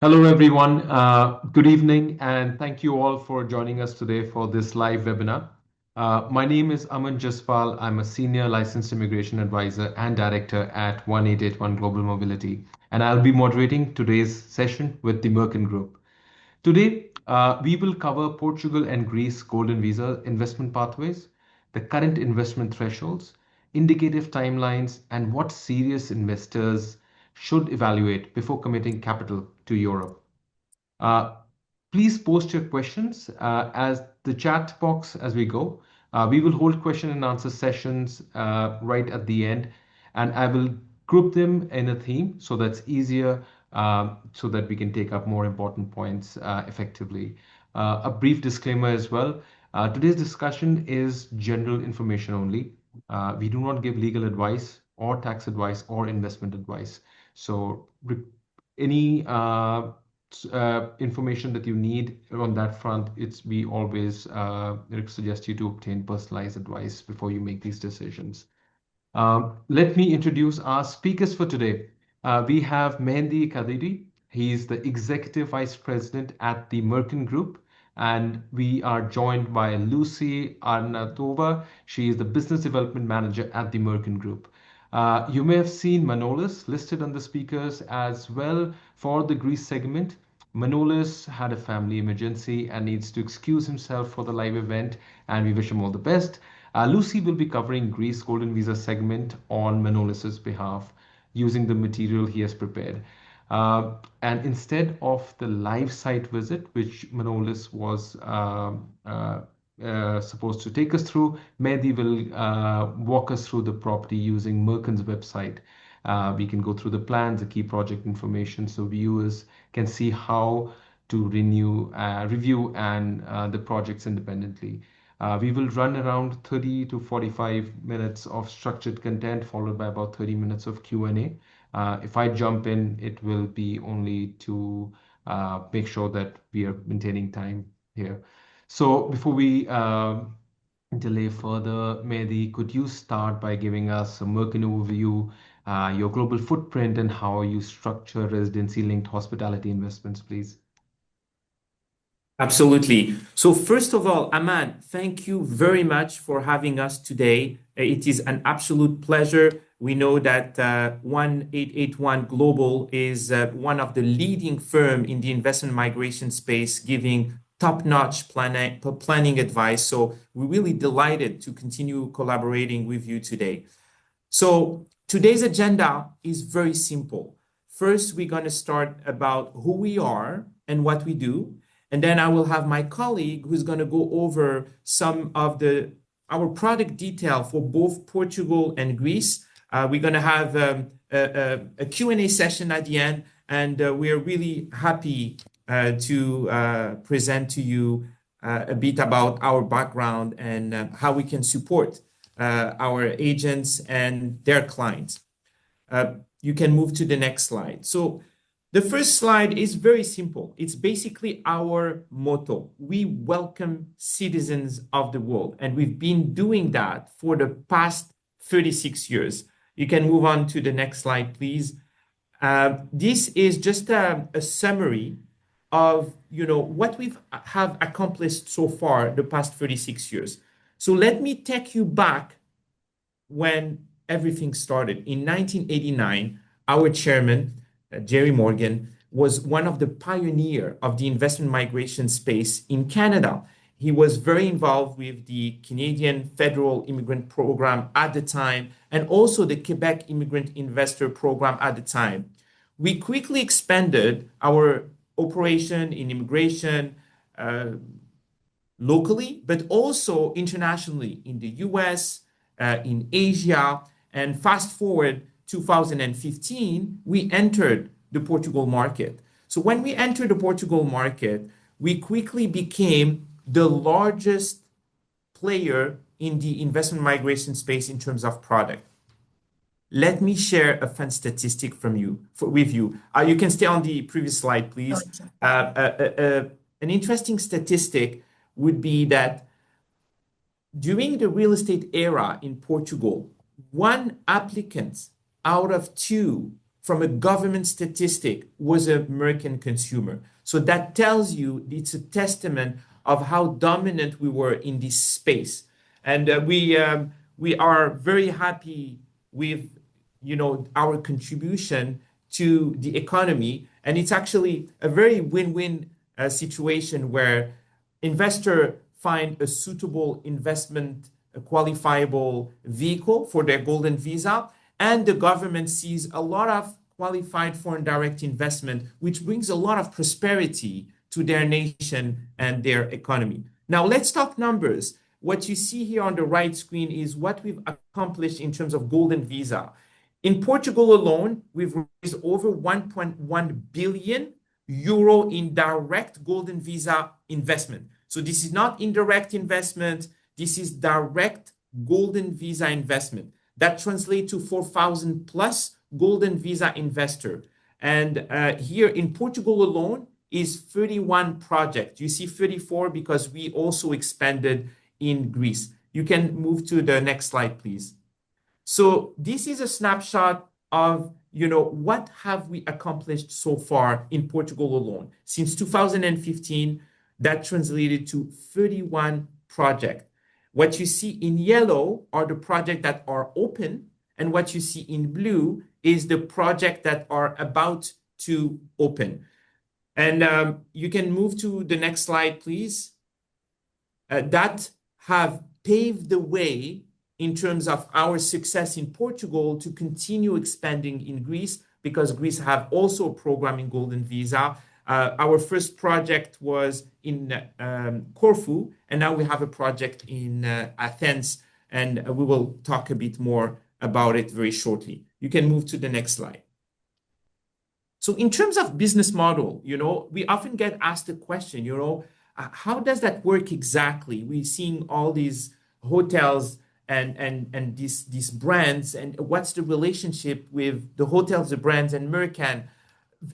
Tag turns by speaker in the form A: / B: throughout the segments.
A: Hello, everyone. Good evening, and thank you all for joining us today for this live webinar. My name is Aman Jaspal. I'm a senior licensed immigration advisor and director at 1881 Global Mobility, and I'll be moderating today's session with the Mercan Group. Today, we will cover Portugal and Greece golden visa investment pathways, the current investment thresholds, indicative timelines, and what serious investors should evaluate before committing capital to Europe. Uh, Please post your questions as the chat box as we go. We will hold question and answer sessions right at the end, and I will group them in a theme so that's easier so that we can take up more important points effectively. A brief disclaimer as well. Today's discussion is general information only. We do not give legal advice or tax advice or investment advice. So any information that you need on that front, we always suggest you to obtain personalized advice before you make these decisions. Let me introduce our speakers for today. We have Mehndi Kadiri. He's the Executive Vice President at the Mercan Group. And we are joined by Lucy Arnatova. She is the Business Development Manager at the Mercan Group. You may have seen Manolis listed on the speakers as well for the Greece segment. Manolis had a family emergency and needs to excuse himself for the live event, and we wish him all the best. Lucy will be covering Greece Golden Visa segment on Manolis's behalf using the material he has prepared. And instead of the live site visit, which Manolis was supposed to take us through, Mehdi will walk us through the property using Mercan's website. We can go through the plans, the key project information, so viewers can see how to review and the projects independently. We will run around 30 to 45 minutes of structured content, followed by about 30 minutes of Q&A. If I jump in, it will be only to make sure that we are maintaining time here. So before we delay further, Mehdi, could you start by giving us a Merkin overview, your global footprint, and how you structure residency-linked hospitality investments, please?
B: Absolutely. So first of all, Aman, thank you very much for having us today. It is an absolute pleasure. We know that 1881 Global is one of the leading firm in the investment migration space, giving top-notch planning advice. So we're really delighted to continue collaborating with you today. So today's agenda is very simple. First, we're going to start about who we are and what we do. And then I will have my colleague who's going to go over some of our product detail for both Portugal and Greece. We're going to have a Q&A session at the end, and we are really happy to present to you a bit about our background and how we can support our agents and their clients. You can move to the next slide. So the first slide is very simple. It's basically our motto. We welcome citizens of the world, and we've been doing that for the past 36 years. You can move on to the next slide, please. This is just a summary of what we have accomplished so far the past 36 years. So let me take you back when everything started. In 1989, our chairman, Jerry Morgan, was one of the pioneers of the investment migration space in Canada. He was very involved with the Canadian Federal Immigrant Program at the time, and also the Quebec Immigrant Investor Program at the time. We quickly expanded our operation in immigration locally, but also internationally in the US, in Asia, and fast forward 2015, we entered the Portugal market. So when we entered the Portugal market, we quickly became the largest player in the investment migration space in terms of product. Let me share a fun statistic with you. You can stay on the previous slide, please. An interesting statistic would be that during the real estate era in Portugal, one applicant out of two from a government statistic was a Mercan consumer. So that tells you it's a testament of how dominant we were in this space. And we are very happy with our contribution to the economy. And it's actually a very win-win situation where investor find a suitable investment, a qualifiable vehicle for their golden visa, and the government sees a lot of qualified foreign direct investment, which brings a lot of prosperity to their nation and their economy. Now, let's talk numbers. What you see here on the right screen is what we've accomplished in terms of golden visa. In Portugal alone, we've raised over 1.1 billion euro in direct golden visa investment. So this is not indirect investment. This is direct golden visa investment. That translates to 4,000 plus golden visa investor. And here in Portugal alone is 31 projects. You see 34 because we also expanded in Greece. You can move to the next slide, please. So this is a snapshot of, what have we accomplished so far in Portugal alone. Since 2015, that translated to 31 projects. What you see in yellow are the projects that are open, and what you see in blue is the projects that are about to open. And you can move to the next slide, please. That have paved the way in terms of our success in Portugal to continue expanding in Greece, because Greece have also a program in golden visa. Our first project was in Corfu, and now we have a project in Athens, and we will talk a bit more about it very shortly. You can move to the next slide. So in terms of business model, we often get asked the question, how does that work exactly? We're seeing all these hotels and these brands, and what's the relationship with the hotels, the brands, and Mercan?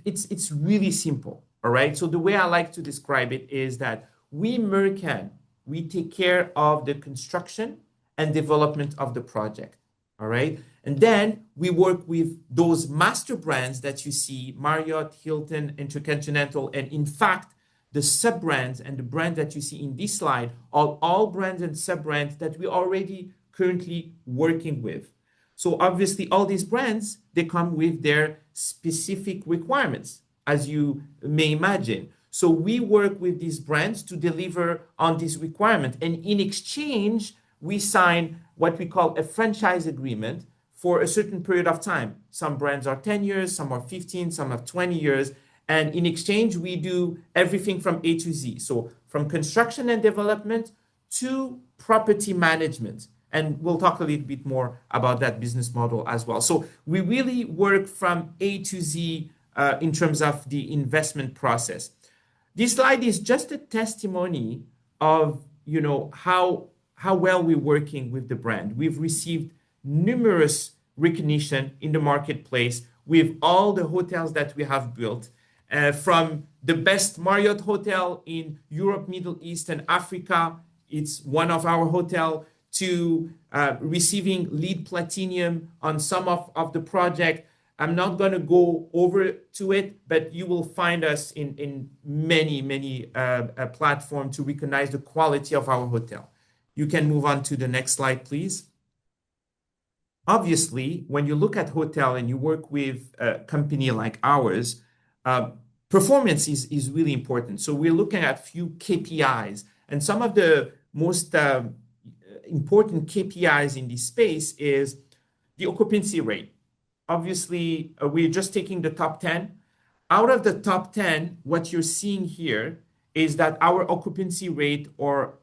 B: It's really simple, all right? So the way I like to describe it is that we, Mercan, we take care of the construction and development of the project, all right? And then we work with those master brands that you see, Marriott, Hilton, Intercontinental, and in fact, the sub-brands and the brand that you see in this slide are all brands and sub-brands that we already currently working with. So obviously all these brands, they come with their specific requirements, as you may imagine. So we work with these brands to deliver on this requirement. And in exchange, we sign what we call a franchise agreement for a certain period of time. Some brands are 10 years, some are 15, some have 20 years. And in exchange, we do everything from A to Z. So from construction and development to property management. And we'll talk a little bit more about that business model as well. So we really work from A to Z in terms of the investment process. This slide is just a testimony of, how well we're working with the brand. We've received numerous recognition in the marketplace with all the hotels that we have built, from the best Marriott hotel in Europe, Middle East, and Africa. It's one of our hotels, to receiving LEED Platinum on some of the project. I'm not going to go over to it, but you will find us in many platforms to recognize the quality of our hotel. You can move on to the next slide, please. Obviously, when you look at hotel and you work with a company like ours, performance is really important. So we're looking at a few KPIs, and some of the most important KPIs in this space is the occupancy rate. Obviously, we're just taking the top 10. Out of the top 10, what you're seeing here is that our occupancy rate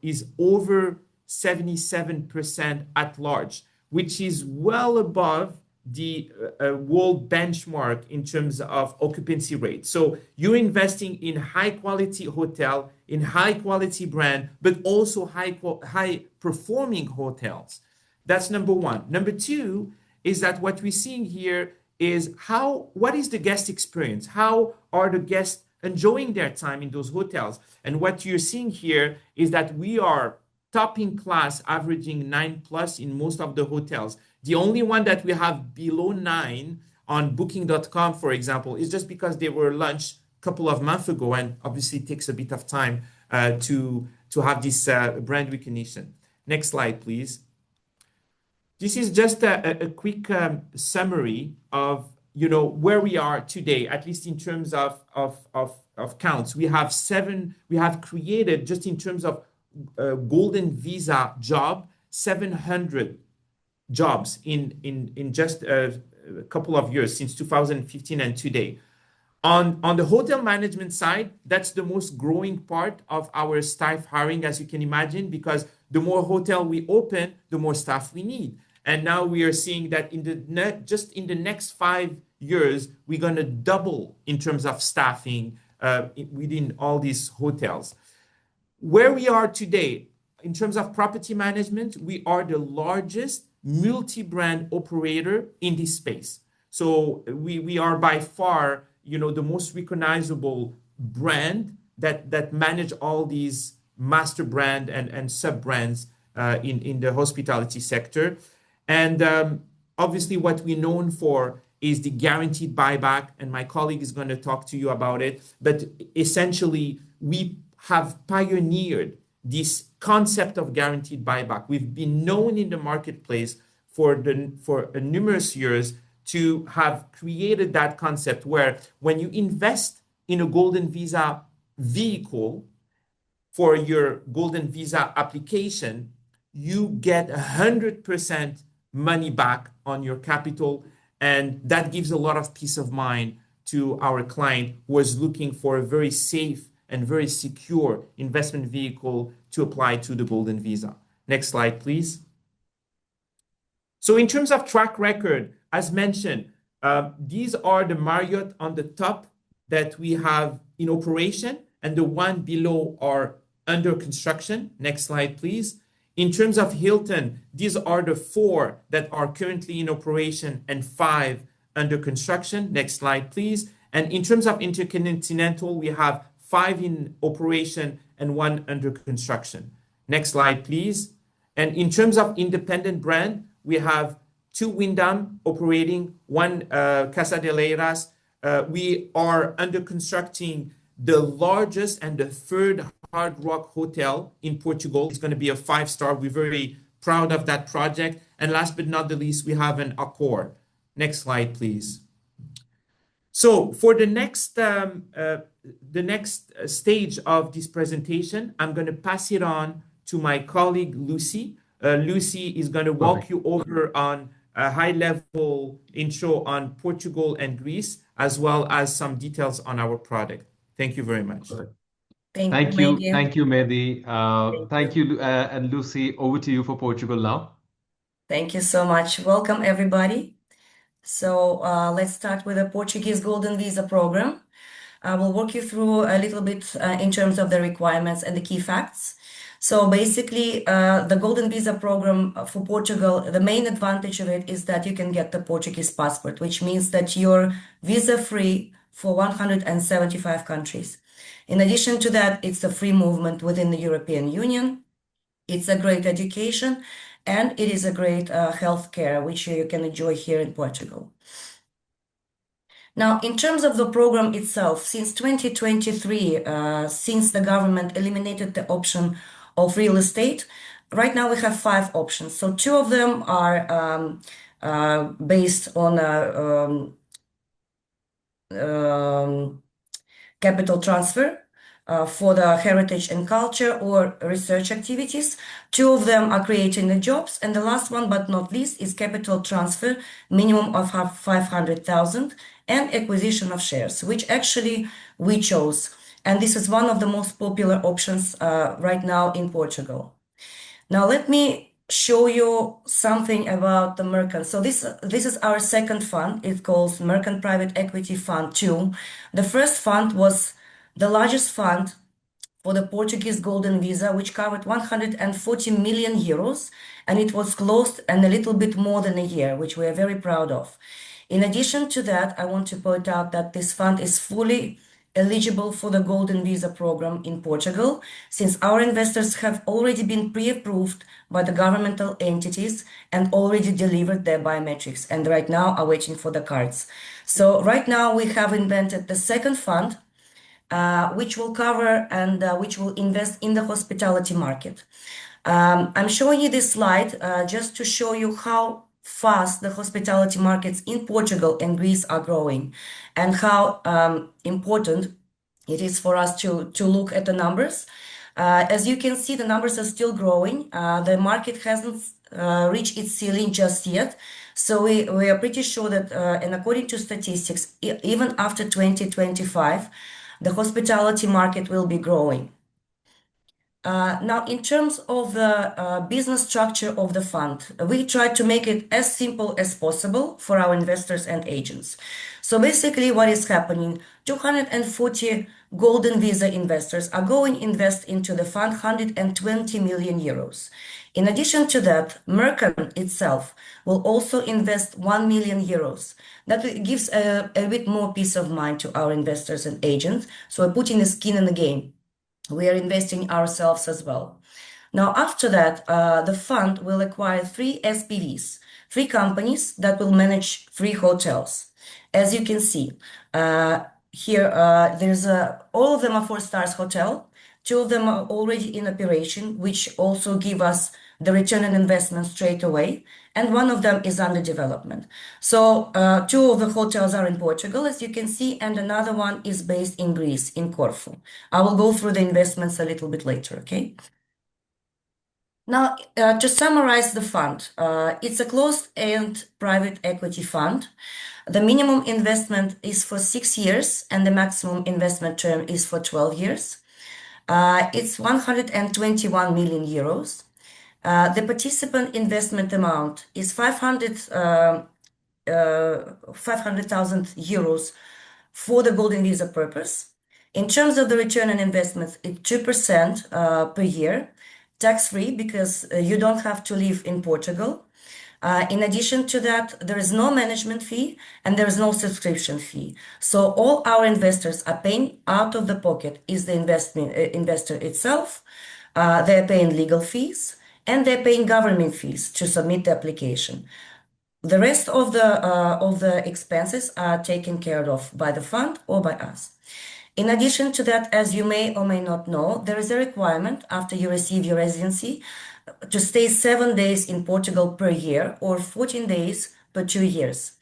B: is over 77% at large, which is well above the world benchmark in terms of occupancy rate. So you're investing in high quality hotel, in high quality brand, but also high performing hotels. That's number one. Number two is that what we're seeing here is what is the guest experience? How are the guests enjoying their time in those hotels? And what you're seeing here is that we are top in class, averaging 9+ in most of the hotels. The only one that we have below 9 on Booking.com, for example, is just because they were launched a couple of months ago, and obviously it takes a bit of time to have this brand recognition. Next slide, please. This is just a quick summary of where we are today, at least in terms of counts. We have created, just in terms of golden visa job, 700 jobs in just a couple of years, since 2015 and today. On the hotel management side, that's the most growing part of our staff hiring, as you can imagine, because the more hotel we open, the more staff we need. And now we are seeing that just in the next 5 years, we're going to double in terms of staffing within all these hotels. Where we are today, in terms of property management, we are the largest multi-brand operator in this space. So we are by far, the most recognizable brand that manage all these master brand and sub brands in the hospitality sector. And obviously, what we're known for is the guaranteed buyback, and my colleague is going to talk to you about it. But essentially, we have pioneered this concept of guaranteed buyback. We've been known in the marketplace for numerous years to have created that concept where when you invest in a golden visa vehicle for your golden visa application, you get 100% money back on your capital. And that gives a lot of peace of mind to our client who is looking for a very safe and very secure investment vehicle to apply to the golden visa. Next slide, please. So in terms of track record, as mentioned, these are the Marriott on the top that we have in operation, and the one below are under construction. Next slide, please. In terms of Hilton, these are the 4 that are currently in operation and 5 under construction. Next slide, please. And in terms of Intercontinental, we have 5 in operation and 1 under construction. Next slide, please. And in terms of independent brand, we have 2 Wyndham operating, 1 Casa de Leiras. We are under constructing the largest and the 3rd Hard Rock hotel in Portugal. It's going to be a 5-star. We're very proud of that project. And last but not the least, we have an Accor. Next slide, please. So for the next stage of this presentation, I'm going to pass it on to my colleague, Lucy. Lucy is going to walk you over on a high-level intro on Portugal and Greece, as well as some details on our product. Thank you very much.
A: Thank you, Mehdi. Thank you, and Lucy, over to you for Portugal now.
C: Thank you so much. Welcome, everybody. So let's start with the Portuguese Golden Visa program. I will walk you through a little bit in terms of the requirements and the key facts. So basically, the Golden Visa program for Portugal, the main advantage of it is that you can get the Portuguese passport, which means that you're visa-free for 175 countries. In addition to that, it's a free movement within the European Union. It's a great education, and it is a great healthcare, which you can enjoy here in Portugal. Now, in terms of the program itself, since 2023, since the government eliminated the option of real estate, right now we have 5 options. So 2 of them are based on capital transfer for the heritage and culture or research activities. 2 of them are creating the jobs. And the last one, but not least, is capital transfer, minimum of 500,000, and acquisition of shares, which actually we chose. And this is one of the most popular options right now in Portugal. Now, let me show you something about the Mercan. So this is our second fund. It's called Mercan Private Equity Fund 2. The first fund was the largest fund for the Portuguese Golden Visa, which covered 140 million euros, and it was closed in a little bit more than a year, which we are very proud of. In addition to that, I want to point out that this fund is fully eligible for the Golden Visa program in Portugal, since our investors have already been pre-approved by the governmental entities and already delivered their biometrics, and right now are waiting for the cards. So right now we have invented the second fund, which will cover and which will invest in the hospitality market. I'm showing you this slide just to show you how fast the hospitality markets in Portugal and Greece are growing, and how important it is for us to look at the numbers. As you can see, the numbers are still growing. The market hasn't reached its ceiling just yet. So we are pretty sure that, and according to statistics, even after 2025, the hospitality market will be growing. Now, in terms of the business structure of the fund, we try to make it as simple as possible for our investors and agents. So basically what is happening, 240 Golden Visa investors are going to invest into the fund 120 million euros. In addition to that, Mercan itself will also invest 1 million euros. That gives a bit more peace of mind to our investors and agents. So we're putting the skin in the game. We are investing ourselves as well. Now, after that, the fund will acquire 3 SPVs, 3 companies that will manage 3 hotels. As you can see, here, there's all of them are 4 stars hotel. 2 of them are already in operation, which also give us the return on investment straight away, and 1 of them is under development. So 2 of the hotels are in Portugal, as you can see, and another one is based in Greece, in Corfu. I will go through the investments a little bit later, okay? Now, to summarize the fund, it's a closed-end private equity fund. The minimum investment is for 6 years, and the maximum investment term is for 12 years. It's 121 million euros. The participant investment amount is 500,000 euros for the Golden Visa purpose. In terms of the return on investment, it's 2% per year, tax-free, because you don't have to live in Portugal. In addition to that, there is no management fee and there is no subscription fee. So all our investors are paying out of the pocket is the investor itself. They're paying legal fees and they're paying government fees to submit the application. The rest of the expenses are taken care of by the fund or by us. In addition to that, as you may or may not know, there is a requirement after you receive your residency to stay 7 days in Portugal per year or 14 days per 2 years.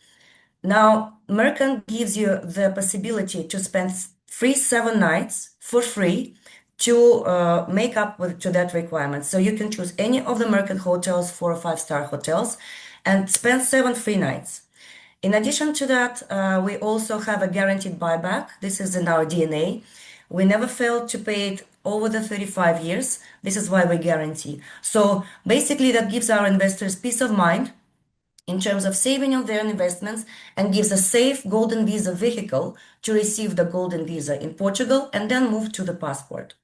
C: Now, Mercan gives you the possibility to spend 7 nights for free to make up to that requirement. So you can choose any of the Mercan hotels, 4 or 5-star hotels, and spend 7 free nights. In addition to that, we also have a guaranteed buyback. This is in our DNA. We never fail to pay it over the 35 years. This is why we guarantee. So basically that gives our investors peace of mind in terms of saving on their investments and gives a safe Golden Visa vehicle to receive the Golden Visa in Portugal and then move to the passport.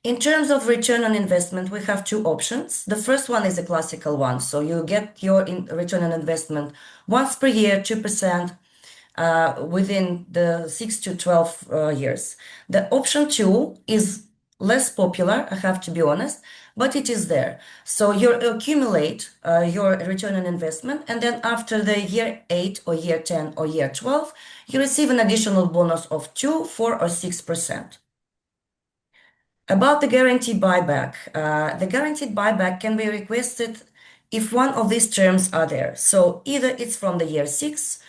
C: In terms of return on investment, we have 2 options. The first one is a classical one. So you get your return on investment once per year, 2%, within the 6 to 12 years. The option 2 is less popular, I have to be honest, but it is there. So you accumulate your return on investment, and then after the year 8 or year 10 or year 12, you receive an additional bonus of 2, 4, or 6%. About the guaranteed buyback, the guaranteed buyback can be requested if one of these terms are there. So either it's from the year 6,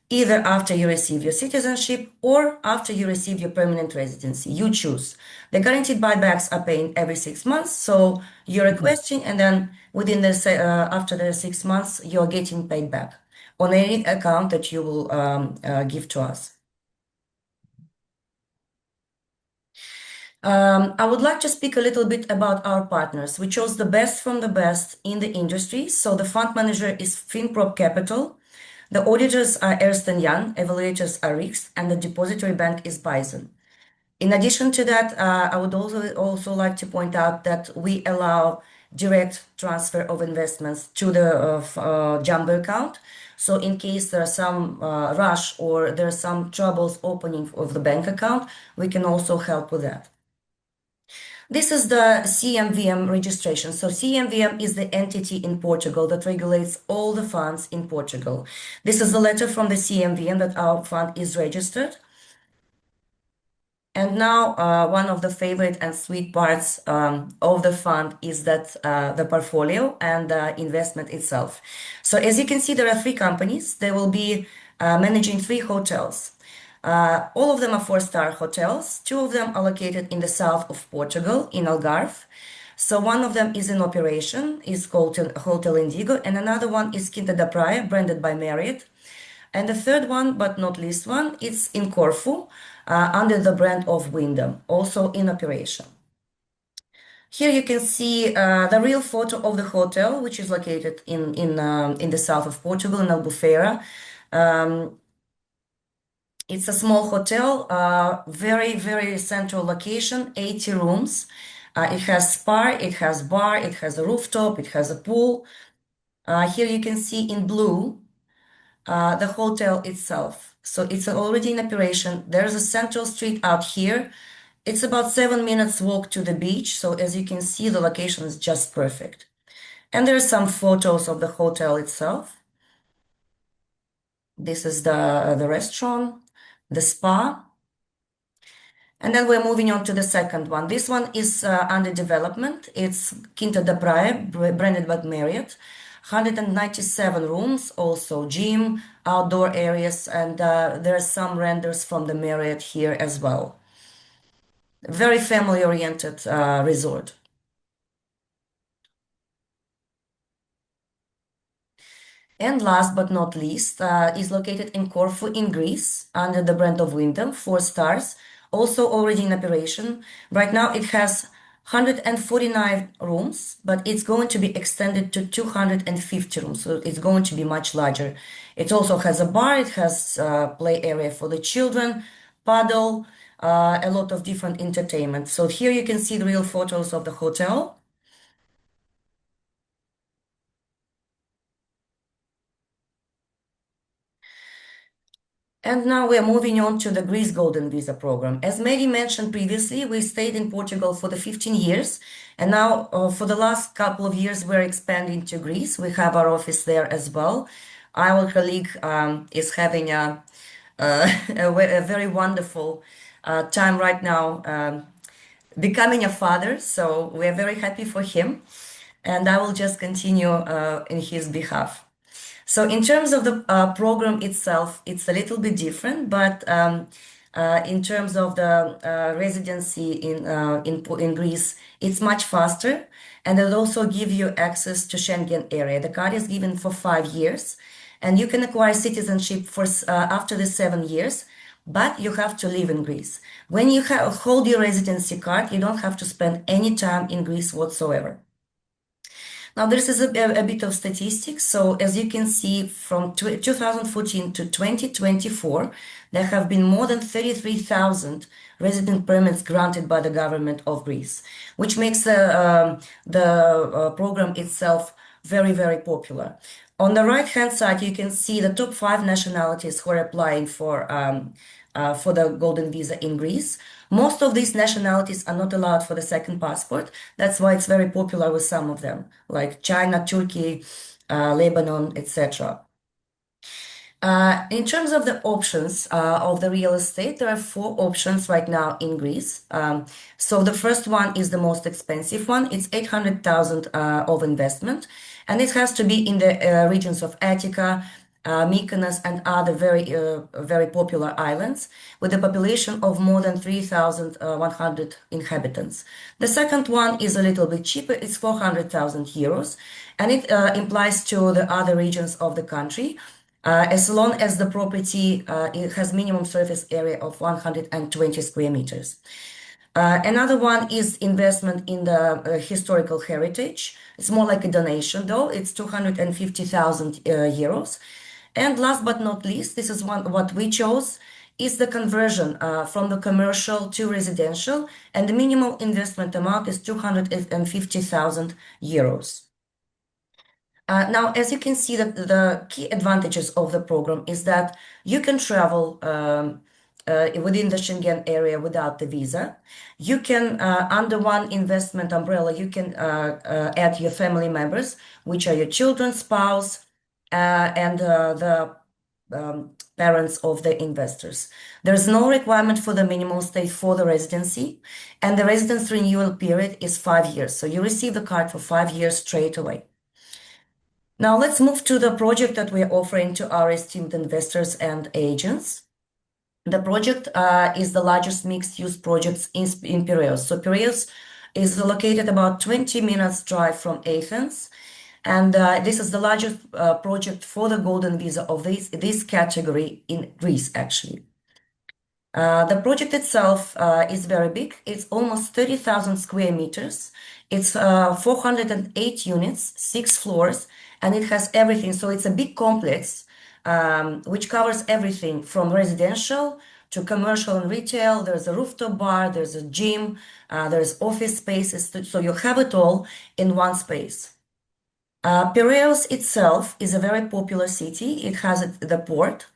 C: either after you receive your citizenship, or after you receive your permanent residency. You choose. The guaranteed buybacks are paying every 6 months, so you're requesting, and then within the after the 6 months, you're getting paid back on any account that you will give to us. I would like to speak a little bit about our partners. We chose the best from the best in the industry. So the fund manager is FinProp Capital. The auditors are Ernst & Young, evaluators are RIX, and the depository bank is Bison. In addition to that, I would also like to point out that we allow direct transfer of investments to the jumbo account. So in case there's some rush or there's some troubles opening of the bank account, we can also help with that. This is the CMVM registration. So CMVM is the entity in Portugal that regulates all the funds in Portugal. This is a letter from the CMVM that our fund is registered. And now one of the favorite and sweet parts of the fund is that the portfolio and the investment itself. So as you can see, there are 3 companies. They will be managing 3 hotels. All of them are 4-star hotels. 2 of them are located in the south of Portugal, in Algarve. So one of them is in operation, is called Hotel Indigo, and another one is Quinta da Praia, branded by Marriott. And the third one, but not least one, it's in Corfu, under the brand of Wyndham, also in operation. Here you can see the real photo of the hotel, which is located in the south of Portugal, in Albufeira. It's a small hotel, very, very central location, 80 rooms. It has spa, it has bar, it has a rooftop, it has a pool. Here you can see in blue the hotel itself. So it's already in operation. There's a central street out here. It's about 7 minutes walk to the beach. So as you can see, the location is just perfect. And there's some photos of the hotel itself. This is the restaurant, the spa. And then we're moving on to the second one. This one is under development. It's Quinta da Praia, branded by Marriott. 197 rooms, also gym, outdoor areas, and there are some renders from the Marriott here as well. Very family-oriented resort. And last but not least, is located in Corfu in Greece under the brand of Wyndham, 4 stars, also already in operation. Right now it has 149 rooms, but it's going to be extended to 250 rooms, so it's going to be much larger. It also has a bar, it has a play area for the children, paddle, a lot of different entertainment. So here you can see the real photos of the hotel. And now we are moving on to the Greece Golden Visa program. As Maggie mentioned previously, we stayed in Portugal for the 15 years, and now for the last couple of years, we're expanding to Greece. We have our office there as well. Our colleague is having a very wonderful time right now, becoming a father, so we're very happy for him, and I will just continue in his behalf. So in terms of the program itself, it's a little bit different, but in terms of the residency in Greece, it's much faster, and it'll also give you access to Schengen area. The card is given for 5 years, and you can acquire citizenship for after the 7 years, but you have to live in Greece. When you hold your residency card, you don't have to spend any time in Greece whatsoever. Now, this is a bit of statistics. So as you can see, from 2014 to 2024, there have been more than 33,000 resident permits granted by the government of Greece, which makes the program itself very, very popular. On the right-hand side, you can see the top 5 nationalities who are applying for the Golden Visa in Greece. Most of these nationalities are not allowed for the second passport. That's why it's very popular with some of them, like China, Turkey, Lebanon, etc. In terms of the options of the real estate, there are 4 options right now in Greece. So the first one is the most expensive one. It's 800,000 of investment, and it has to be in the regions of Attica, Mykonos, and other very popular islands with a population of more than 3,100 inhabitants. The second one is a little bit cheaper. It's 400,000 euros, and it implies to the other regions of the country, as long as the property it has minimum surface area of 120 square meters. Another one is investment in the historical heritage. It's more like a donation, though. It's 250,000 euros. And last but not least, this is what we chose. is the conversion from the commercial to residential, and the minimum investment amount is 250,000 euros. Now, as you can see, the key advantages of the program is that you can travel within the Schengen area without the visa. You can, under one investment umbrella, you can add your family members, which are your children, spouse, and the parents of the investors. There's no requirement for the minimum stay for the residency, and the residence renewal period is 5 years. So you receive the card for 5 years straight away. Now let's move to the project that we're offering to our esteemed investors and agents. The project is the largest mixed-use project in Piraeus. So Piraeus is located about 20 minutes drive from Athens, and this is the largest project for the golden visa of this category in Greece, actually. The project itself is very big. It's almost 30,000 square meters. It's 408 units, 6 floors, and it has everything. So it's a big complex which covers everything from residential to commercial and retail. There's a rooftop bar, there's a gym, there's office spaces. So you have it all in one space. Piraeus itself is a very popular city. It has the port.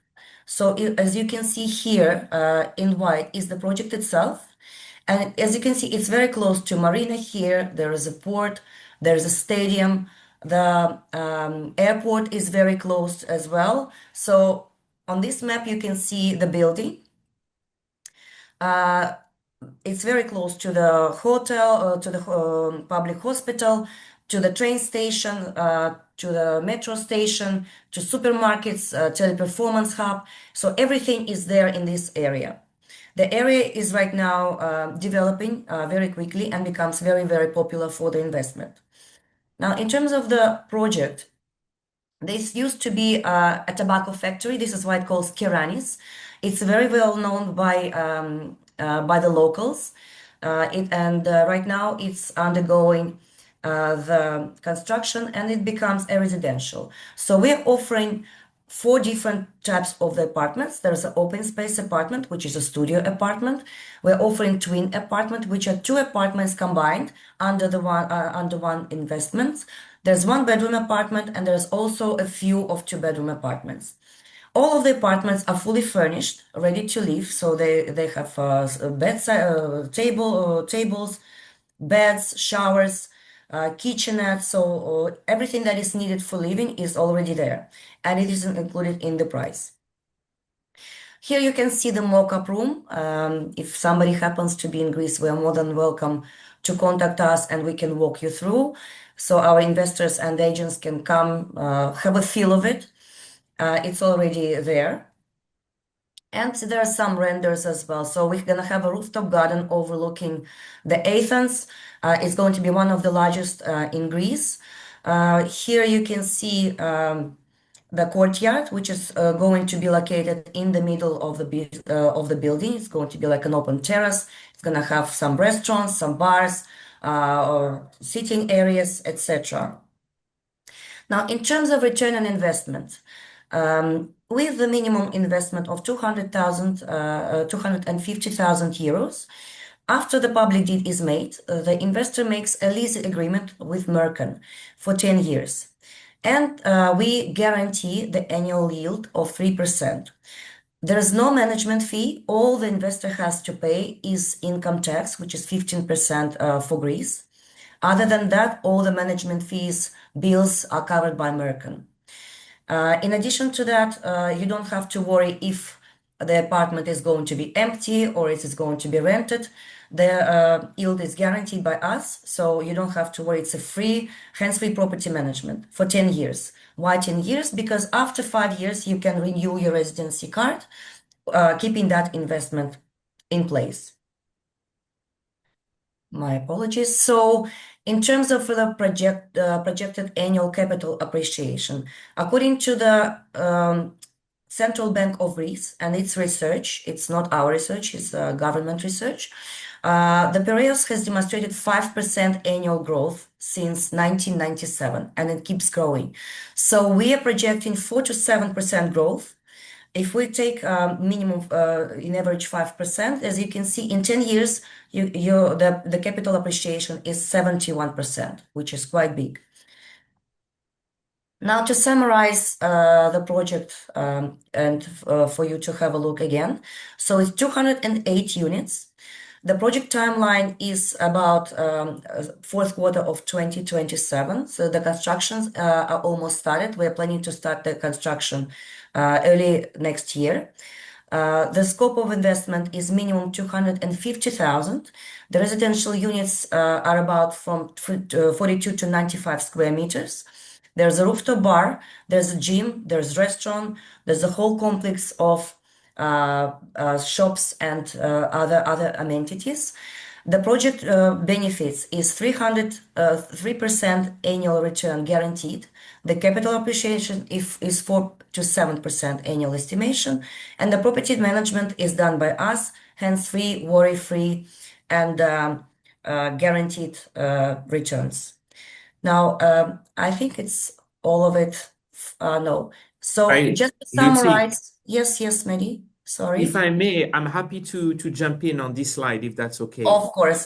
C: So as you can see here in white is the project itself. And as you can see, it's very close to marina here. There is a port, there's a stadium. The airport is very close as well. So on this map, you can see the building. It's very close to the hotel, to the public hospital, to the train station, to the metro station, to supermarkets, teleperformance hub. So everything is there in this area. The area is right now developing very quickly and becomes very, very popular for the investment. Now, in terms of the project, this used to be a tobacco factory. This is why it calls Keranis. It's very well known by the locals. Right now it's undergoing the construction and it becomes a residential. So we're offering 4 different types of the apartments. There's an open space apartment, which is a studio apartment. We're offering twin apartment, which are 2 apartments combined under one investment. There's 1 bedroom apartment, and there's also a few of 2 bedroom apartments. All of the apartments are fully furnished, ready to live. So they have bedside tables, beds, showers, kitchenette. So everything that is needed for living is already there, and it is included in the price. Here you can see the mock-up room. If somebody happens to be in Greece, we are more than welcome to contact us and we can walk you through. So our investors and agents can come have a feel of it. It's already there. And there are some renders as well. So we're going to have a rooftop garden overlooking the Athens. It's going to be one of the largest in Greece. Here you can see the courtyard, which is going to be located in the middle of the building. It's going to be like an open terrace. It's going to have some restaurants, some bars, or sitting areas, etc. Now, in terms of return on investment, with the minimum investment of 250,000 euros, after the public deed is made, the investor makes a lease agreement with Mercan for 10 years. And we guarantee the annual yield of 3%. There is no management fee. All the investor has to pay is income tax, which is 15% for Greece. Other than that, all the management fees, bills are covered by Mercan. In addition to that, you don't have to worry if the apartment is going to be empty or it is going to be rented. The yield is guaranteed by us, so you don't have to worry. It's a free, hands-free property management for 10 years. Why 10 years? Because after 5 years, you can renew your residency card, keeping that investment in place. My apologies. So in terms of the projected annual capital appreciation, according to the Central Bank of Greece and its research, it's not our research, it's government research, the Piraeus has demonstrated 5% annual growth since 1997, and it keeps growing. So we are projecting 4 to 7% growth If we take minimum in average 5%, as you can see, in 10 years, the capital appreciation is 71%, which is quite big. Now to summarize the project and for you to have a look again. So it's 208 units. The project timeline is about fourth quarter of 2027. So the constructions are almost started. We're planning to start the construction early next year. The scope of investment is minimum 250,000. The residential units are about from 42 to 95 square meters. There's a rooftop bar, there's a gym, there's restaurant, there's a whole complex of shops and other amenities. The project benefits is 3% annual return guaranteed. The capital appreciation is 4 to 7% annual estimation, and the property management is done by us, hands-free, worry-free, and guaranteed returns. Now, I think it's all of it. No. So
B: Right.
C: just to
B: Lucy,
C: summarize, yes, Mehdi, sorry.
B: if I may, I'm happy to jump in on this slide if that's okay.
C: Of course,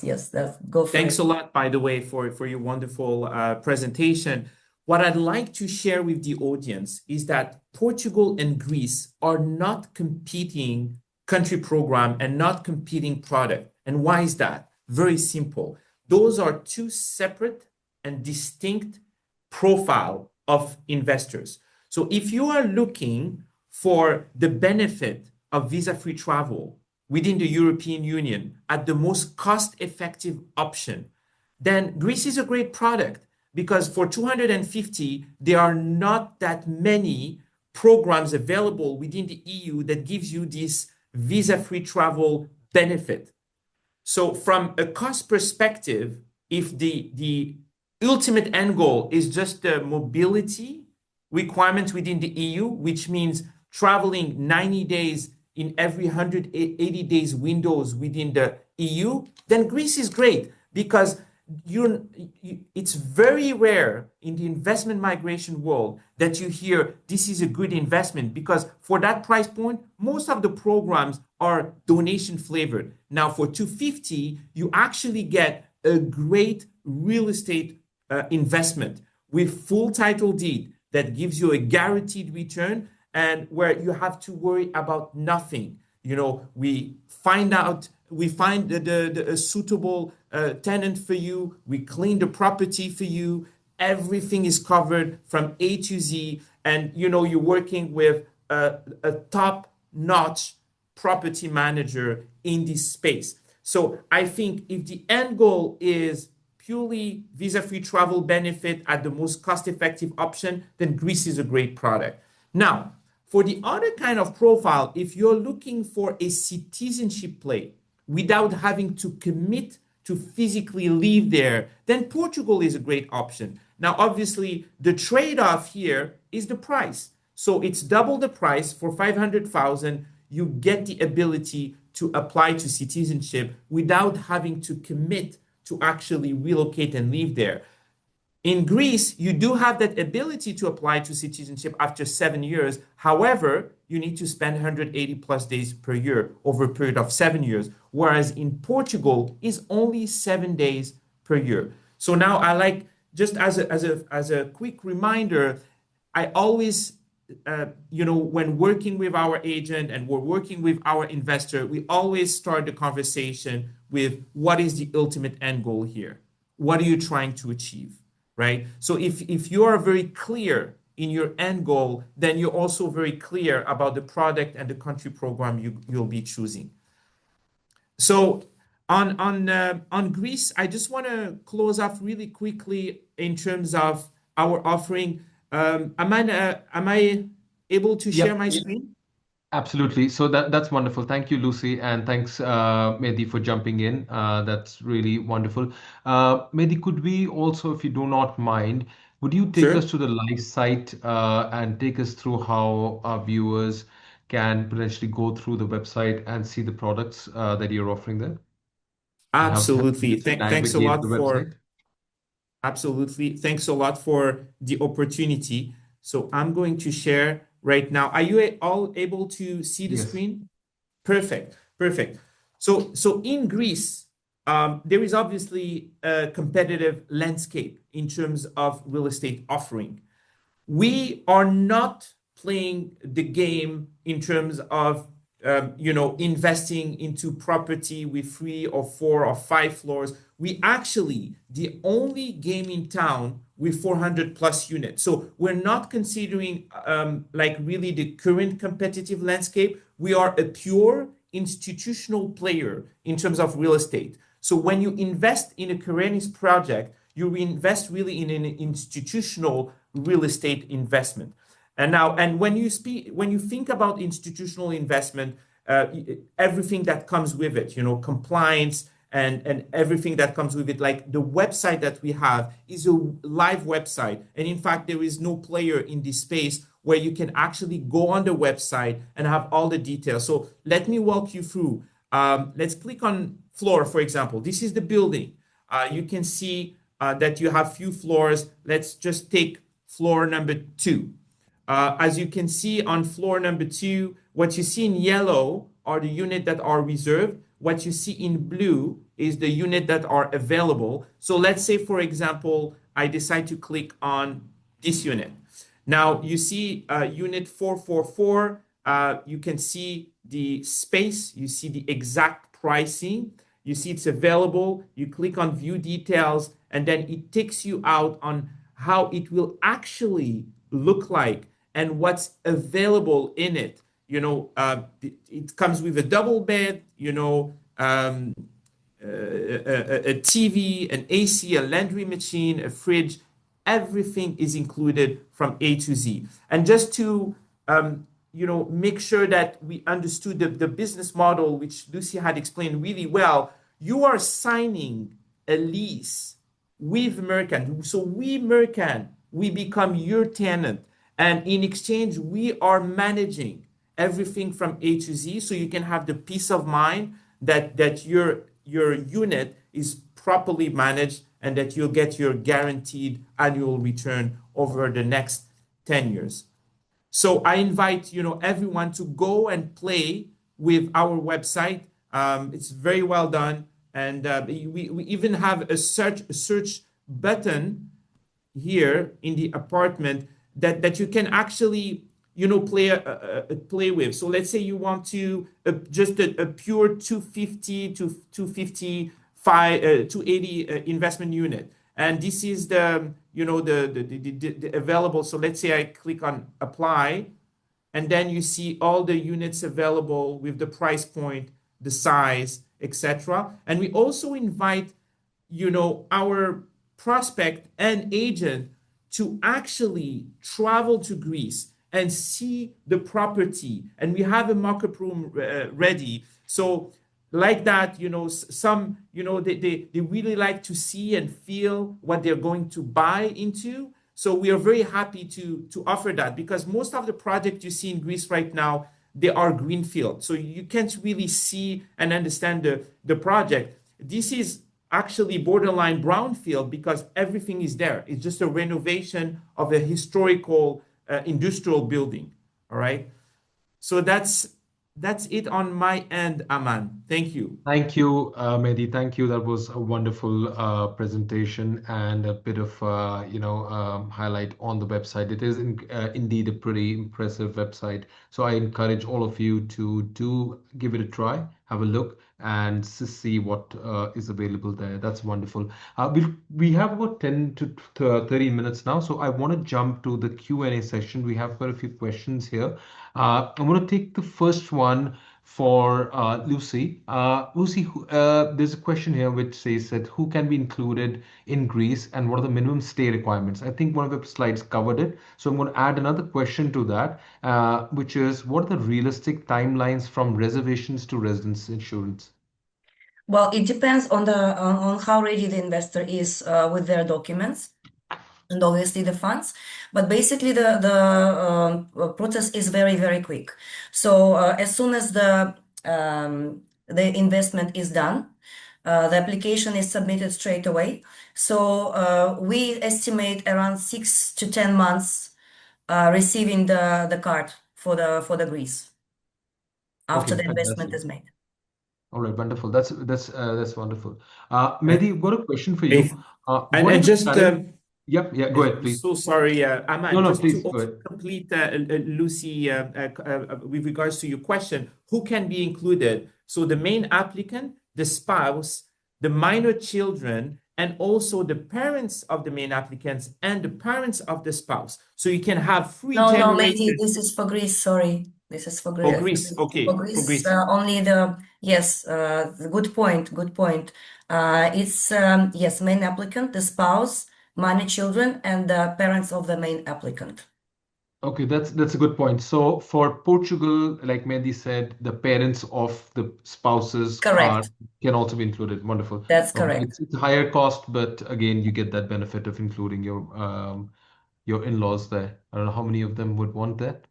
C: yes, go for
B: Thanks
C: it.
B: a lot, by the way, for your wonderful presentation. What I'd like to share with the audience is that Portugal and Greece are not competing country program and not competing product. And why is that? Very simple. Those are two separate and distinct profile of investors. So if you are looking for the benefit of visa-free travel within the European Union at the most cost-effective option, then Greece is a great product because for 250, there are not that many programs available within the EU that gives you this visa-free travel benefit. So from a cost perspective, if the ultimate end goal is just the mobility requirements within the EU, which means traveling 90 days in every 180 days windows within the EU, then Greece is great because it's very rare in the investment migration world that you hear this is a good investment because for that price point, most of the programs are donation flavored. Now for 250, you actually get a great real estate investment with full title deed that gives you a guaranteed return and where you have to worry about nothing. We find a suitable tenant for you. We clean the property for you. Everything is covered from A to Z. And, you're working with a top-notch property manager in this space. So I think if the end goal is purely visa-free travel benefit at the most cost-effective option, then Greece is a great product. Now, for the other kind of profile, if you're looking for a citizenship play without having to commit to physically live there, then Portugal is a great option. Now, obviously, the trade-off here is the price. So it's double the price for 500,000. You get the ability to apply to citizenship without having to commit to actually relocate and live there. In Greece, you do have that ability to apply to citizenship after 7 years. However, you need to spend 180 plus days per year over a period of 7 years, whereas in Portugal is only 7 days per year. So now I like, just as a quick reminder, I always, when working with our agent and we're working with our investor, we always start the conversation with what is the ultimate end goal here? What are you trying to achieve? Right? So if you are very clear in your end goal, then you're also very clear about the product and the country program you'll be choosing. So on Greece, I just want to close off really quickly in terms of our offering. Am I able to share my screen?
A: Absolutely. So that's wonderful. Thank you, Lucy, and thanks, Mehdi, for jumping in. That's really wonderful. Mehdi, could we also, if you do not mind, would you take us
B: Sure.
A: to the live site and take us through how our viewers can potentially go through the website and see the products that you're offering there and how
B: Absolutely.
A: to
B: Thanks a
A: navigate
B: lot
A: the
B: for
A: website?
B: Absolutely. Thanks a lot for the opportunity. So I'm going to share right now. Are you all able to see the
A: Yes.
B: screen? Perfect, perfect. So in Greece, there is obviously a competitive landscape in terms of real estate offering. We are not playing the game in terms of investing into property with 3 or 4 or 5 floors. We actually the only game in town with 400 plus units. So we're not considering like really the current competitive landscape. We are a pure institutional player in terms of real estate. So when you invest in a Karenis project, you invest really in an institutional real estate investment. And when you think about institutional investment, everything that comes with it, compliance and everything that comes with it, like the website that we have is a live website. And in fact, there is no player in this space where you can actually go on the website and have all the details. So let me walk you through. Let's click on floor, for example. This is the building. You can see that you have few floors. Let's just take floor number 2. As you can see on floor number 2, what you see in yellow are the units that are reserved. What you see in blue is the unit that are available. So let's say, for example, I decide to click on this unit. Now you see unit 444. You can see the space. You see the exact pricing. You see it's available. You click on view details, and then it takes you out on how it will actually look like and what's available in it. It comes with a double bed, a TV, an AC, a laundry machine, a fridge. Everything is included from A to Z. And just to make sure that we understood the business model, which Lucy had explained really well, you are signing a lease with Mercan. So we, Mercan, we become your tenant. And in exchange, we are managing everything from A to Z, so you can have the peace of mind that your unit is properly managed and that you'll get your guaranteed annual return over the next 10 years. So I invite everyone to go and play with our website. It's very well done, and we even have a search button here in the apartment that you can actually play with. So let's say you want to just a pure 250 to 255 280 investment unit, and this is the the available. So let's say I click on apply, and then you see all the units available with the price point, the size, etc. And we also invite our prospect and agent to actually travel to Greece and see the property. And we have a mock-up room ready. So like that, some, they really like to see and feel what they're going to buy into. So we are very happy to offer that, because most of the projects you see in Greece right now, they are greenfield. So you can't really see and understand the project. This is actually borderline brownfield because everything is there. It's just a renovation of a historical industrial building. All right. So that's it on my end, Aman. Thank you.
A: Thank you, Mehdi. Thank you. That was a wonderful presentation and a bit of highlight on the website. It is indeed a pretty impressive website. So I encourage all of you to give it a try, have a look, and see what is available there. That's wonderful. We have about 10 to 13 minutes now, so I want to jump to the Q&A session. We have quite a few questions here. I want to take the first one for Lucy. Lucy, there's a question here which says that who can be included in Greece and what are the minimum stay requirements? I think one of the slides covered it. So I'm going to add another question to that, which is what are the realistic timelines from reservations to residence insurance?
C: Well, it depends on how ready the investor is with their documents and obviously the funds, but basically the process is very, very quick. So as soon as the investment is done, the application is submitted straight away. So we estimate around 6 to 10 months receiving the card for the Greece after
A: Okay,
C: the investment
A: fantastic.
C: is made.
A: All right, wonderful. That's wonderful.
B: Uh,
A: Mehdi, got a question for
B: if,
A: you. What are
B: and
A: the
B: just
A: current? Yep, yeah, go ahead, please.
B: so sorry,
A: No,
B: Aman,
A: no,
B: just to
A: please go
B: also
A: ahead.
B: complete Lucy with regards to your question, who can be included? So the main applicant, the spouse, the minor children, and also the parents of the main applicants and the parents of the spouse. So you can have three
C: No, no, maybe
B: generations.
C: this is for Greece. Sorry, this is for
B: Oh,
C: Greece.
B: Greece.
C: For
B: Okay, for
C: Greece,
B: Greece.
C: only the yes. Good point. Good point. It's yes, main applicant, the spouse, minor children, and the parents of the main applicant.
A: Okay, that's a good point. So for Portugal, like Mehdi said, the parents of the spouses are
C: Correct.
A: can also be included. Wonderful.
C: That's
A: Okay,
C: correct.
A: it's a higher cost, but again, you get that benefit of including your in-laws there. I don't know how many of them would want that.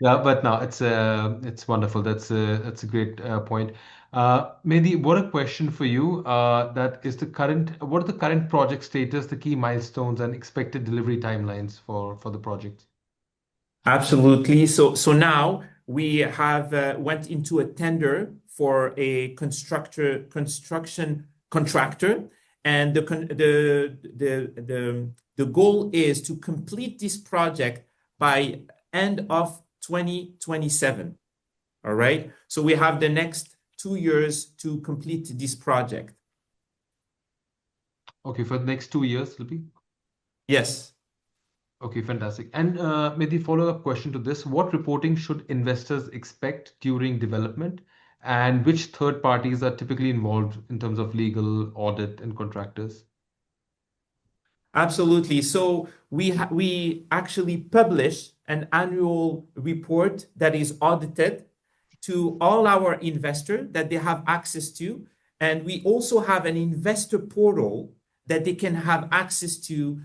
A: Yeah, but no, it's wonderful. That's a great point. Mehdi, what a question for you. That is the current. What are the current project status, the key milestones, and expected delivery timelines for the project?
B: Absolutely. So now we have went into a tender for a construction contractor, and the goal is to complete this project by end of 2027. All right. So we have the next 2 years to complete this project.
A: Okay, for the next 2 years, it'll be.
B: Yes.
A: Okay, fantastic. And maybe follow-up question to this: what reporting should investors expect during development, and which third parties are typically involved in terms of legal, audit, and contractors?
B: Absolutely. So we actually publish an annual report that is audited to all our investors that they have access to. And we also have an investor portal that they can have access to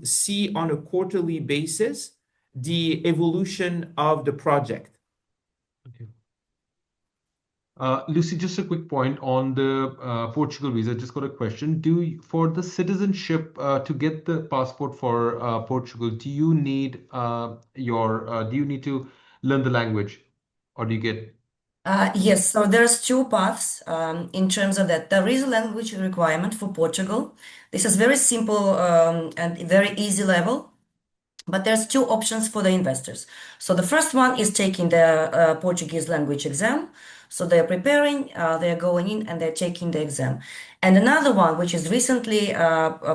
B: see on a quarterly basis the evolution of the project.
A: Okay. Lucy, just a quick point on the Portugal visa. Just got a question. For the citizenship to get the passport for Portugal, do you need to learn the language, or do you get?
C: Yes, so there's two paths in terms of that. There is a language requirement for Portugal. This is very simple and very easy level, but there's two options for the investors. So the first one is taking the Portuguese language exam. So they're preparing, they're going in and they're taking the exam. And another one, which is recently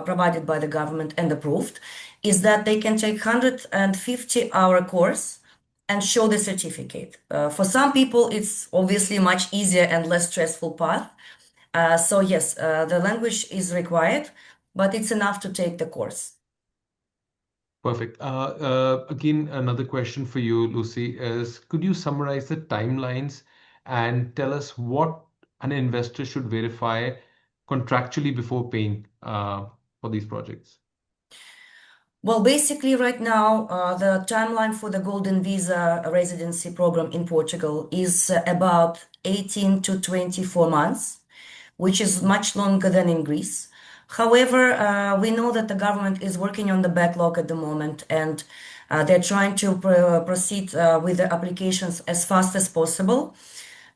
C: provided by the government and approved, is that they can take 150-hour course and show the certificate. For some people, it's obviously much easier and less stressful path. So yes, the language is required, but it's enough to take the course.
A: Perfect. Again, another question for you, Lucy, is could you summarize the timelines and tell us what an investor should verify contractually before paying for these projects?
C: Well, basically, right now, the timeline for the Golden Visa residency program in Portugal is about 18 to 24 months, which is much longer than in Greece. However, we know that the government is working on the backlog at the moment, and they're trying to proceed with the applications as fast as possible.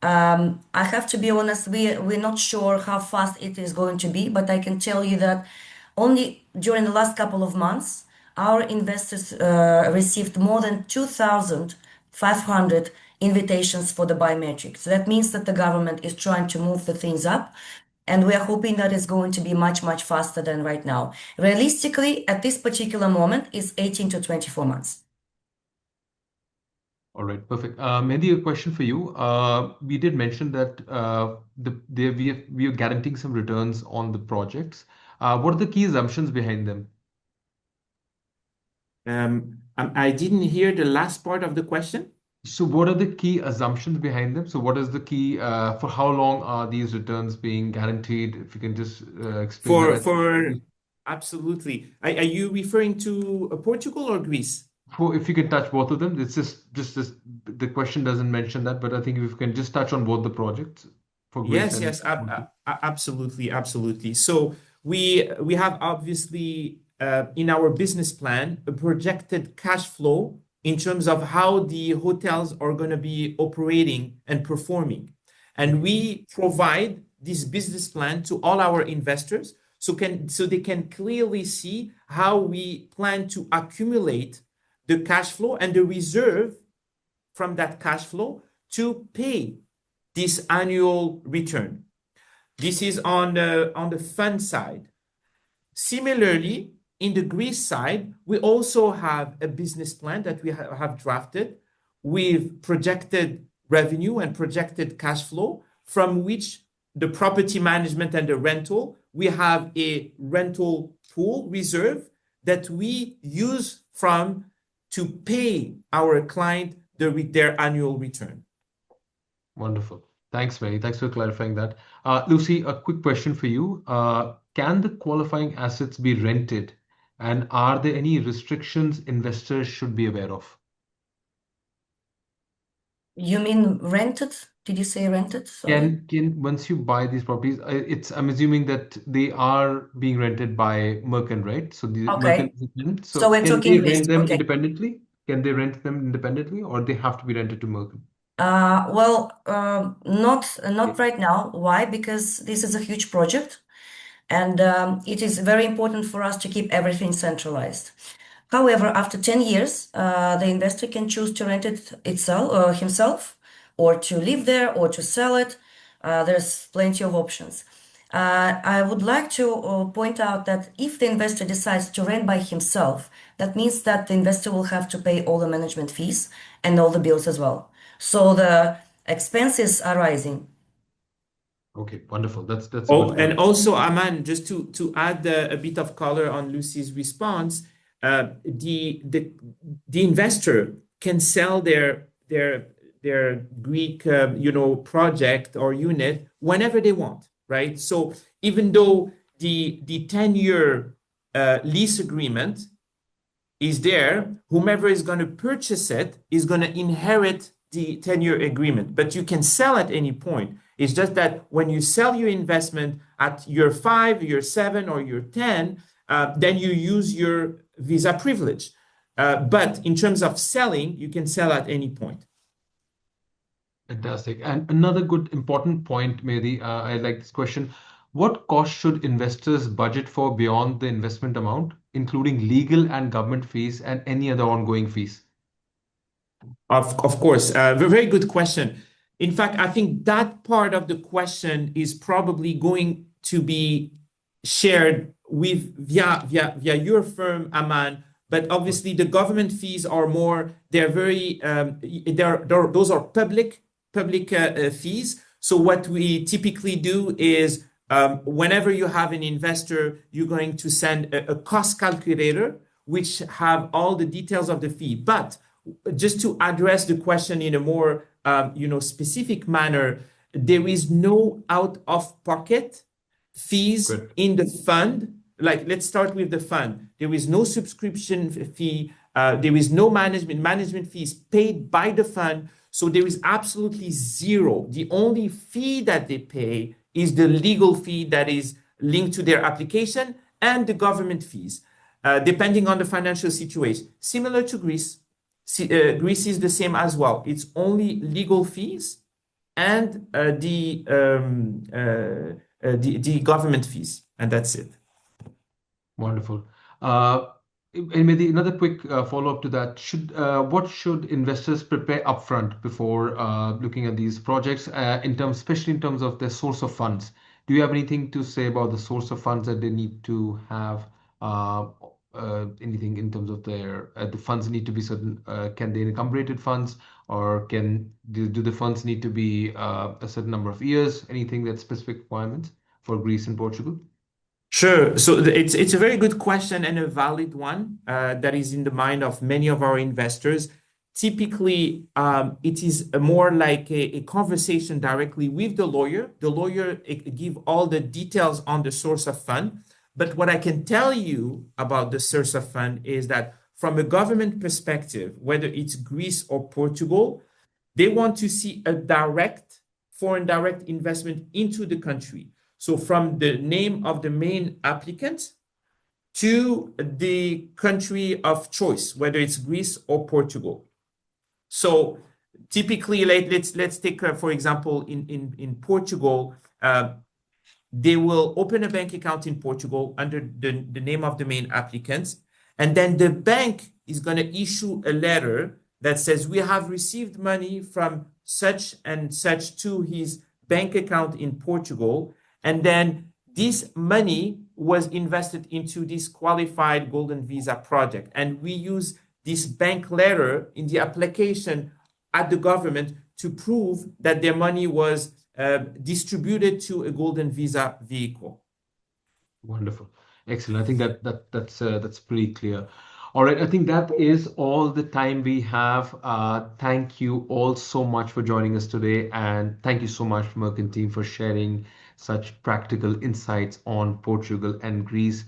C: I have to be honest, we're not sure how fast it is going to be, but I can tell you that only during the last couple of months, our investors received more than 2,500 invitations for the biometrics. So that means that the government is trying to move the things up, and we are hoping that it's going to be much, much faster than right now. Realistically, at this particular moment, it's 18 to 24 months.
A: All right, perfect. Mehdi, a question for you. We did mention that we are guaranteeing some returns on the projects. What are the key assumptions behind them?
B: I didn't hear the last part of the question.
A: So, what are the key assumptions behind them? So, what is the key for how long are these returns being guaranteed? If you can just explain that.
B: For absolutely. Are you referring to Portugal or Greece?
A: If you can touch both of them, it's just the question doesn't mention that, but I think if you can just touch on both the projects for Greece
B: Yes,
A: and
B: yes, absolutely, absolutely. So we have obviously in our business plan a projected cash flow in terms of how the hotels are going to be operating and performing. And we provide this business plan to all our investors so they can clearly see how we plan to accumulate the cash flow and the reserve from that cash flow to pay this annual return. This is on the fund side. Similarly, in the Greece side, we also have a business plan that we have drafted with projected revenue and projected cash flow from which the property management and the rental, we have a rental pool reserve that we use to pay our client their annual return.
A: Wonderful. Thanks, Mary. Thanks for clarifying that. Lucy, a quick question for you. Can the qualifying assets be rented? And are there any restrictions investors should be aware of?
C: You mean rented? Did you say rented? Sorry.
A: Once you buy these properties, I'm assuming that they are being rented by Mercan, right? So the
C: Okay.
A: Mercan is a tenant.
C: So
A: So
C: we're
A: can
C: talking
A: they
C: Greece.
A: rent them
C: Okay.
A: independently? Can they rent them independently, or they have to be rented to Mercan?
C: Not right now. Why? Because this is a huge project, and it is very important for us to keep everything centralized. However, after 10 years, the investor can choose to rent it himself, or to live there, or to sell it. There's plenty of options. I would like to point out that if the investor decides to rent by himself, that means that the investor will have to pay all the management fees and all the bills as well. So the expenses are rising.
A: Okay, wonderful. That's a
B: Oh,
A: good
B: and
A: point.
B: also, Aman, just to add a bit of color on Lucy's response, the investor can sell their Greek project or unit whenever they want, right? So even though the 10-year lease agreement is there, whomever is going to purchase it is going to inherit the 10-year agreement, but you can sell at any point. It's just that when you sell your investment at year 5, year 7, or year 10, then you use your visa privilege. But in terms of selling, you can sell at any point.
A: Fantastic. And another good important point, Mehdi, I like this question. What cost should investors budget for beyond the investment amount, including legal and government fees and any other ongoing fees?
B: Of course, very good question. In fact, I think that part of the question is probably going to be shared via your firm, Aman. But obviously, the government fees are more. Those are public fees. So what we typically do is whenever you have an investor, you're going to send a cost calculator which have all the details of the fee. But just to address the question in a more specific manner, there is no out-of-pocket fees
A: Good.
B: in the fund. Like, let's start with the fund. There is no subscription fee. There is no management fees paid by the fund. So there is absolutely zero. The only fee that they pay is the legal fee that is linked to their application and the government fees, depending on the financial situation. Similar to Greece. Greece is the same as well. It's only legal fees and the government fees, and that's it.
A: Wonderful. And maybe another quick follow-up to that. What should investors prepare upfront before looking at these projects, especially in terms of their source of funds? Do you have anything to say about the source of funds that they need to have? Anything in terms of the funds need to be certain? Can they encumbrated funds, or do the funds need to be a certain number of years? Anything that's specific requirements for Greece and Portugal?
B: Sure. So it's a very good question and a valid one that is in the mind of many of our investors. Typically, it is more like a conversation directly with the lawyer. The lawyer give all the details on the source of fund. But what I can tell you about the source of fund is that from a government perspective, whether it's Greece or Portugal, they want to see a foreign direct investment into the country. So from the name of the main applicant to the country of choice, whether it's Greece or Portugal. So typically, let's take, for example, in Portugal, they will open a bank account in Portugal under the name of the main applicant, and then the bank is going to issue a letter that says we have received money from such and such to his bank account in Portugal, and then this money was invested into this qualified golden visa project, and we use this bank letter in the application at the government to prove that their money was distributed to a golden visa vehicle.
A: Wonderful. Excellent. I think that's pretty clear. All right, I think that is all the time we have. Thank you all so much for joining us today, and thank you so much, Mercan team, for sharing such practical insights on Portugal and Greece.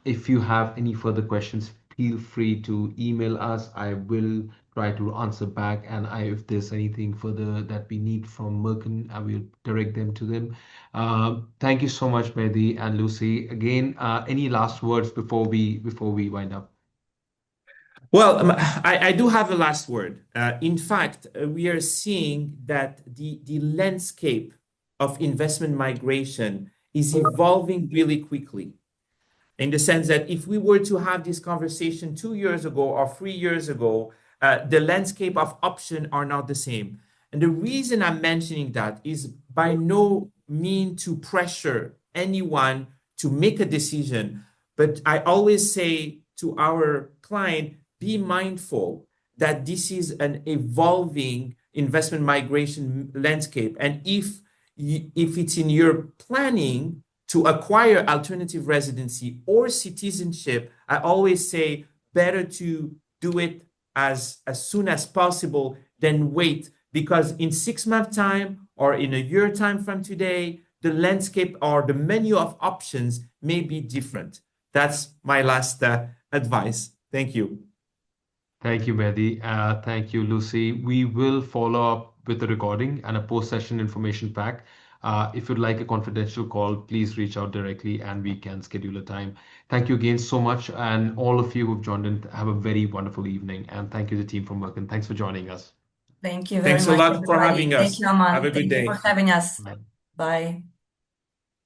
A: If you have any further questions, feel free to email us. I will try to answer back, and if there's anything further that we need from Mercan, I will direct them to them. Thank you so much, Mehdi and Lucy. Again, any last words before we wind up?
B: Well, I do have a last word. In fact, we are seeing that the landscape of investment migration is evolving really quickly, in the sense that if we were to have this conversation 2 years ago or 3 years ago, the landscape of options are not the same. And the reason I'm mentioning that is by no mean to pressure anyone to make a decision, but I always say to our client, be mindful that this is an evolving investment migration landscape. And if it's in your planning to acquire alternative residency or citizenship, I always say better to do it as soon as possible than wait, because in 6 months time or in a year time from today, the landscape or the menu of options may be different. That's my last advice. Thank you.
A: Thank you, Mehdi. Thank you, Lucy. We will follow up with a recording and a post-session information pack. If you'd like a confidential call, please reach out directly and we can schedule a time. Thank you again so much. And all of you who've joined in, have a very wonderful evening. And thank you, the team from Mercan. Thanks for joining us.
C: Thank you very
B: Thanks a
C: much,
B: lot for
C: everybody.
B: having
C: Thank
B: us.
C: you, Aman.
B: Have a good
C: Thank you
B: day.
C: for having us.
A: Bye.
C: Bye.